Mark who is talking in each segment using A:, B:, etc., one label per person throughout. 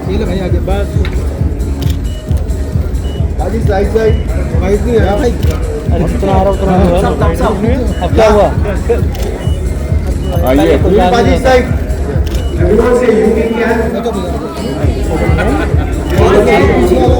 A: ये ले भाई आगे
B: बस
A: आगे साइड साइड भाई नहीं है भाई
B: अरे कितना आ रहा उतना अब क्या हुआ
C: आइए
A: बाजी साइड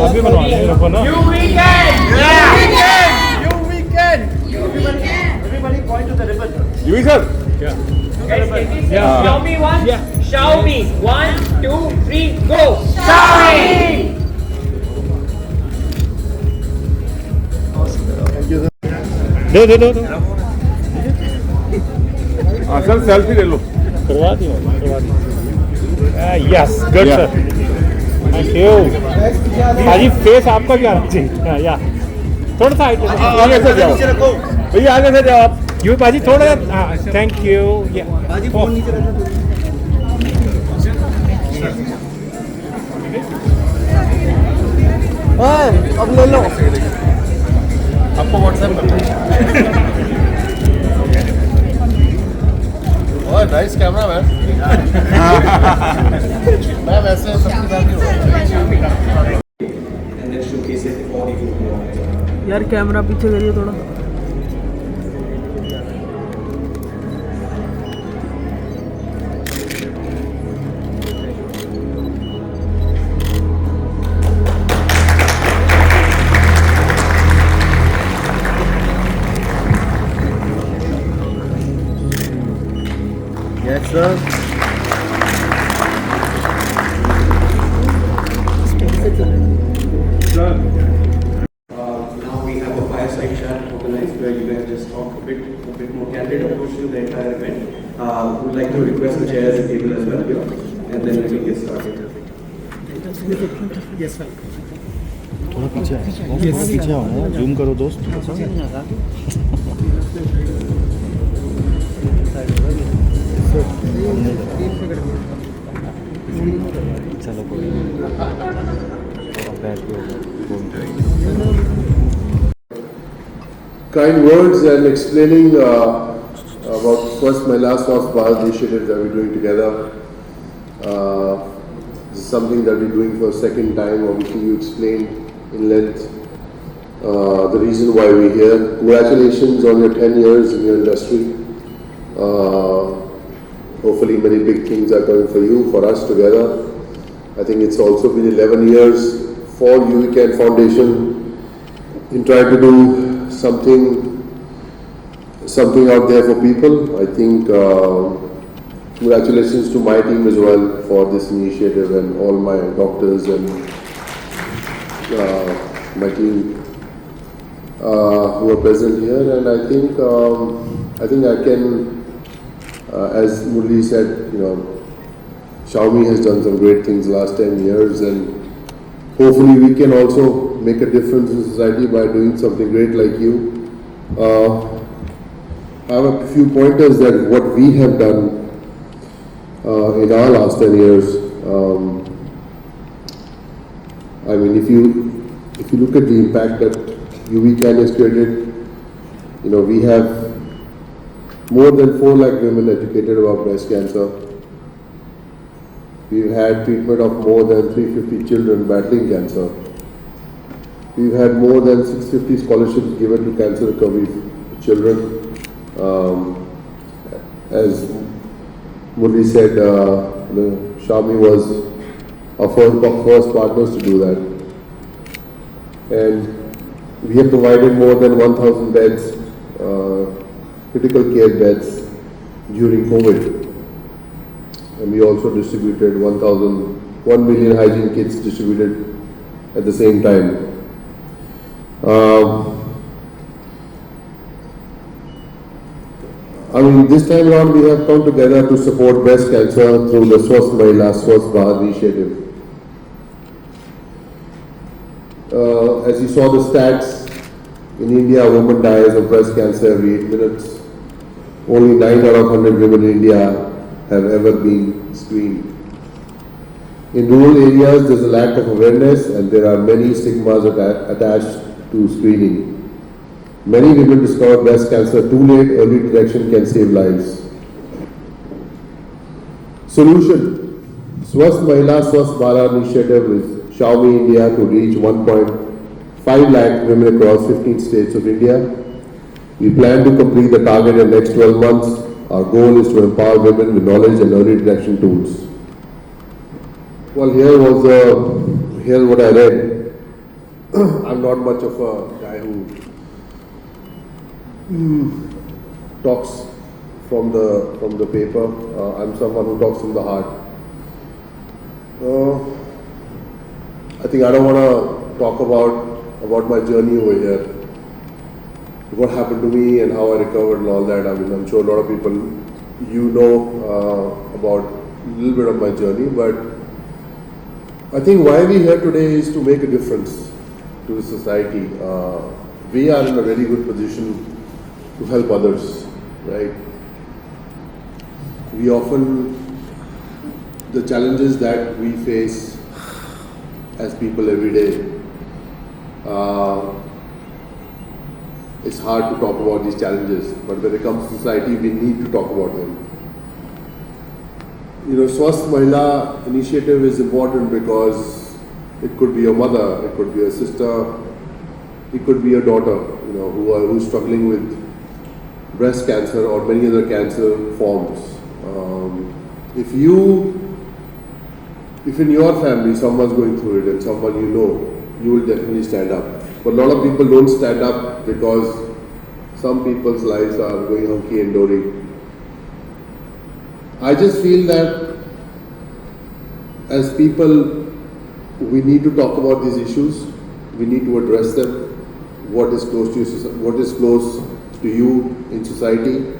B: अभी बनवाना है लोगों ना
C: you sir
D: Show me one. Show me. 1, 2, 3, go.
B: दो
C: हाँ सर सेल्फी ले लो
B: करवा दी yes good sir thank you भाजी फेस आपका क्या चाहिए या थोड़ा सा
C: आगे से जाओ भैया आगे से जाओ आप
B: यू भाजी थोड़ा थैंक यू
A: बाजी फोन नीचे रखना अब ले लो
C: आपको व्हाट्सएप कर ओए नाइस कैमरा मैन मैं वैसे सबके साथ ही
A: यार कैमरा पीछे करिए थोड़ा
C: yes sir
E: Now we have a fireside chat organized where you guys just talk a bit more candid approach to the entire event. Would like to request the chairs and table as well here, and then we can get started.
B: थोड़ा पीछे पीछे आओ zoom करो दोस्त चलो कोई
F: kind words and explaining about first my last was Bharat initiative that we're doing together. This is something that we're doing for a second time. Obviously, you explained in length the reason why we're here. Congratulations on your 10 years in your industry. Hopefully, many big things are coming for you, for us together. I think it's also been 11 years for UWeekend Foundation in trying to do something out there for people. I think congratulations to my team as well for this initiative and all my doctors and my team who are present here. And I think I can, as Murli said, Xiaomi has done some great things last 10 years, and hopefully we can also make a difference in society by doing something great like you. I have a few pointers that what we have done in our last 10 years. I mean, if you look at the impact that UWeekend has created, we have more than 4 lakh women educated about breast cancer. We've had treatment of more than 350 children battling cancer. We've had more than 650 scholarships given to cancer recovery children. As Murli said, Xiaomi was our first partners to do that. And we have provided more than 1,000 beds, critical care beds during COVID. And we also distributed 1 million hygiene kits distributed at the same time. This time around we have come together to support breast cancer through the Swasth Mahila Swasth Bharat initiative. As you saw the stats, in India a woman dies of breast cancer every 8 minutes. Only 9 out of 100 women in India have ever been screened. In rural areas, there is a lack of awareness and there are many stigmas attached to screening. Many women discover breast cancer too late. Early detection can save lives. Solution. Swasth Mahila Swasth Bharat initiative is Xiaomi India to reach 1.5 lakh women across 15 states of India. We plan to complete the target in the next 12 months. Our goal is to empower women with knowledge and early detection tools. Well, here's what I read. I'm not much of a guy who talks from the paper. I'm someone who talks from the heart. I think I don't want to talk about my journey over here, what happened to me and how I recovered and all that. I mean, I'm sure a lot of people, about a little bit of my journey, but I think why we're here today is to make a difference to the society. We are in a very good position to help others, right? We often, the challenges that we face as people every day, it's hard to talk about these challenges, but when it comes to society, we need to talk about them. Swasth Mahila initiative is important because it could be a mother, it could be a sister, it could be a daughter, who's struggling with breast cancer or many other cancer forms. If in your family someone's going through it and someone you will definitely stand up. But a lot of people don't stand up because some people's lives are going hunky and dory. I just feel that as people, we need to talk about these issues. We need to address them. What is close to you in society.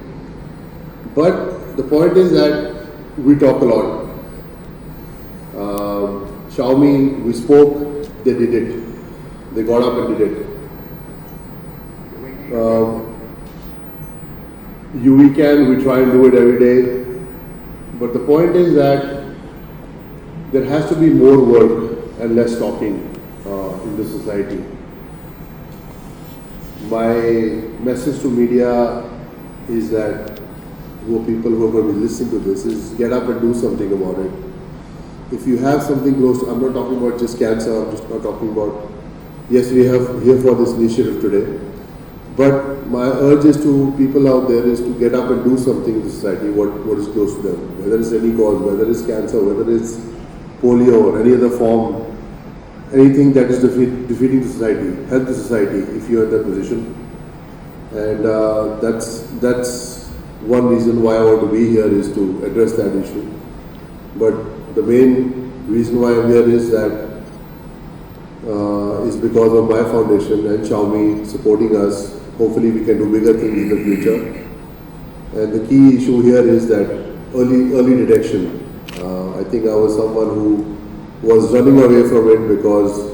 F: But the point is that we talk a lot. Xiaomi, we spoke, they did it. They got up and did it. We try and do it every day. But the point is that there has to be more work and less talking in the society. My message to media is that people who are going to be listening to this is get up and do something about it. If you have something close to, I'm not talking about just cancer, I'm just not talking about, yes, we have here for this initiative today, but my urge is to people out there is to get up and do something in society, what is close to them, whether it's any cause, whether it's cancer, whether it's polio or any other form, anything that is defeating the society, help the society if you're in that position. And that's one reason why I want to be here is to address that issue. But the main reason why I'm here is that is because of my foundation and Xiaomi supporting us. Hopefully we can do bigger things in the future. And the key issue here is that early detection. I think I was someone who was running away from it because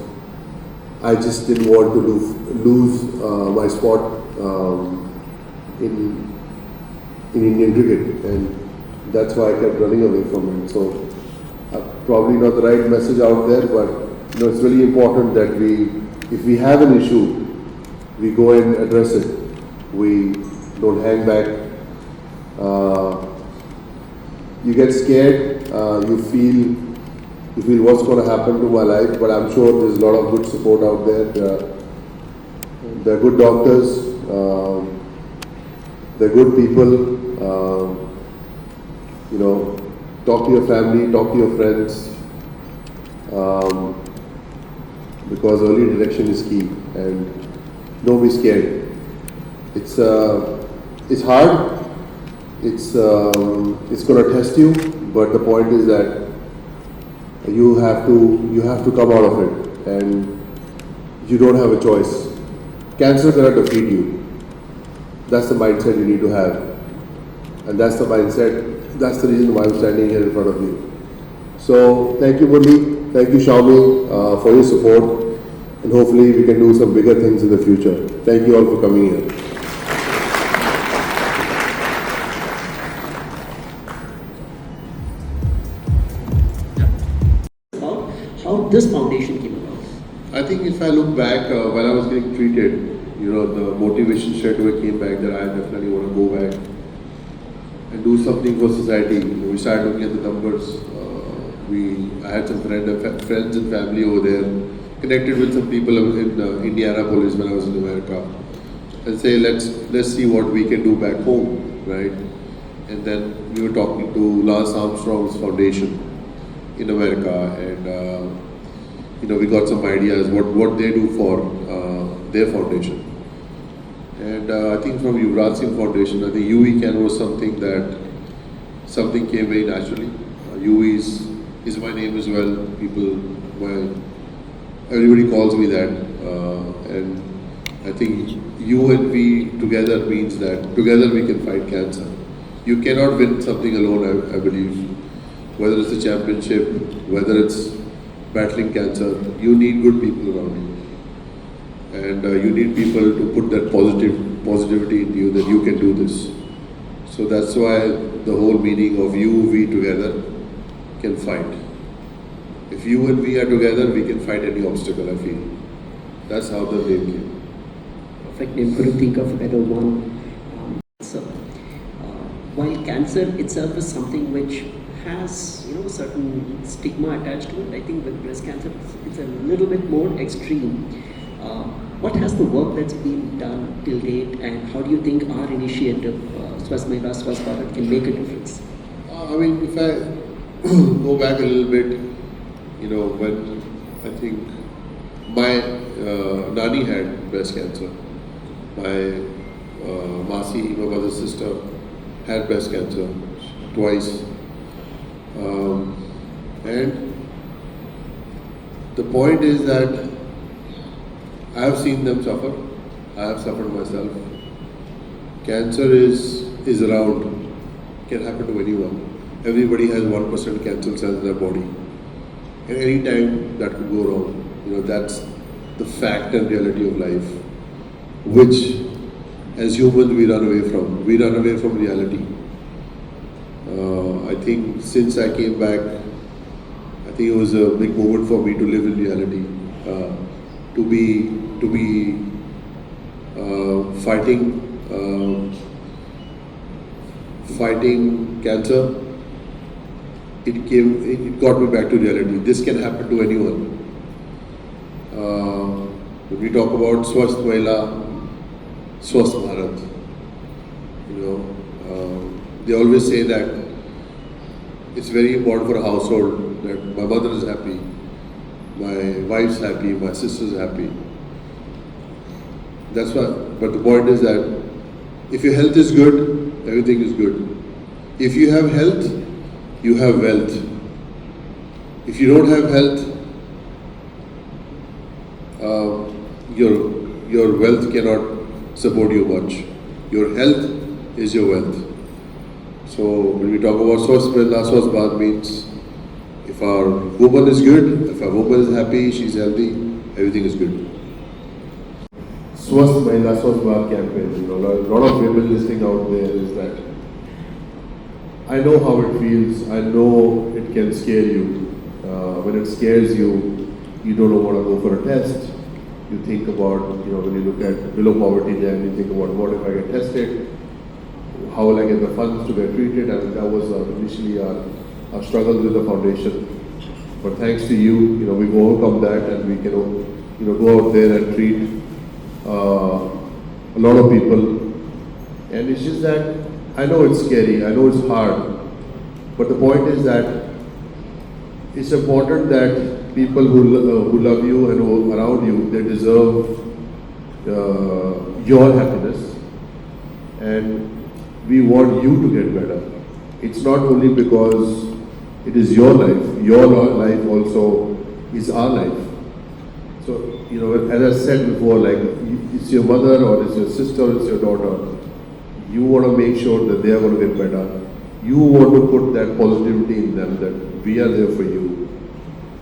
F: I just didn't want to lose my spot in Indian cricket, and that's why I kept running away from it. So probably not the right message out there, but it's really important that if we have an issue, we go and address it. We don't hang back. You get scared. You feel what's going to happen to my life, but I'm sure there's a lot of good support out there. There are good doctors. They're good people. Talk to your family, talk to your friends, because early detection is key, and don't be scared. It's hard. It's going to test you, but the point is that you have to come out of it, and you don't have a choice. Cancer cannot defeat you. That's the mindset you need to have, and that's the mindset. That's the reason why I'm standing here in front of you. So thank you, Murli. Thank you, Xiaomi, for your support, and hopefully we can do some bigger things in the future. Thank you all for coming here.
G: How this foundation came about?
F: I think if I look back, when I was getting treated, the motivation straight away came back that I definitely want to go back and do something for society. We started looking at the numbers. I had some friends and family over there, connected with some people in Indianapolis when I was in America, and say let's see what we can do back home, right? And then we were talking to Lance Armstrong's foundation in America, and we got some ideas what they do for their foundation. And I think from Yuvraj Singh Foundation, I think UV was something came very naturally. UV is my name as well. Everybody calls me that, and I think U and V together means that together we can fight cancer. You cannot win something alone, I believe. Whether it's a championship, whether it's battling cancer, you need good people around you. And you need people to put that positivity in you that you can do this. So that's why the whole meaning of you, we together can fight. If you and we are together, we can fight any obstacle, I feel. That's how the name came.
G: Perfect name, couldn't think of a better one. So, while cancer itself is something which has a certain stigma attached to it, I think with breast cancer it's a little bit more extreme. What has the work that's been done till date, and how do you think our initiative, Swasth Mahila, Swasth Bharat, can make a difference?
F: I mean, if I go back a little bit, when I think my Nani had breast cancer, my Masi, my mother's sister, had breast cancer twice. And the point is that I have seen them suffer. I have suffered myself. Cancer is around, can happen to anyone. Everybody has 1% cancer cells in their body. And any time that could go wrong. That's the fact and reality of life, which as humans we run away from. We run away from reality. I think since I came back, I think it was a big moment for me to live in reality, to be fighting cancer. It got me back to reality. This can happen to anyone. When we talk about Swasth Mahila, Swasth Bharat, they always say that it's very important for a household that my mother is happy, my wife's happy, my sister's happy. That's why. But the point is that if your health is good, everything is good. If you have health, you have wealth. If you don't have health, your wealth cannot support you much. Your health is your wealth. So when we talk about Swasth Mahila, Swasth Bharat means if our woman is good, if our woman is happy, she's healthy, everything is good.
H: Swasth Mahila, Swasth Bharat campaign, a lot of women listening out there is that I know how it feels, I know it can scare you. When it scares you, you don't want to go for a test. You think about, when you look at below poverty line, you think about what if I get tested? How will I get the funds to get treated? And that was initially our struggle with the foundation. But thanks to you, we've overcome that, and we can, go out there and treat a lot of people. And it's just that I know it's scary, I know it's hard, but the point is that it's important that people who love you and who are around you, they deserve your happiness, and we want you to get better. It's not only because it is your life also is our life. So, as I said before, like it's your mother or it's your sister or it's your daughter, you want to make sure that they are going to get better. You want to put that positivity in them that we are there for you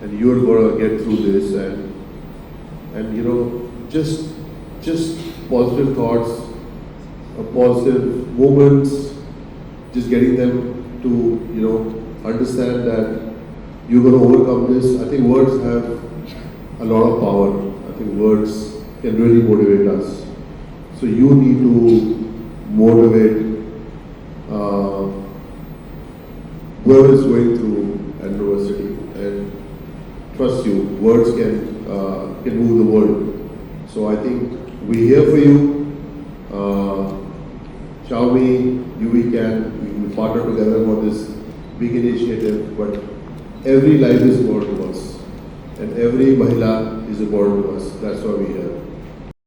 H: and you are going to get through this, and just positive thoughts, positive moments, just getting them to understand that you're going to overcome this. I think words have a lot of power. I think words can really motivate us. So you need to motivate whoever is going through adversity. you. Words can move the world. So I think we're here for you. Xiaomi, we partner together for this big initiative, but every life is important to us, and every Mahila is important to us. That's why we're here.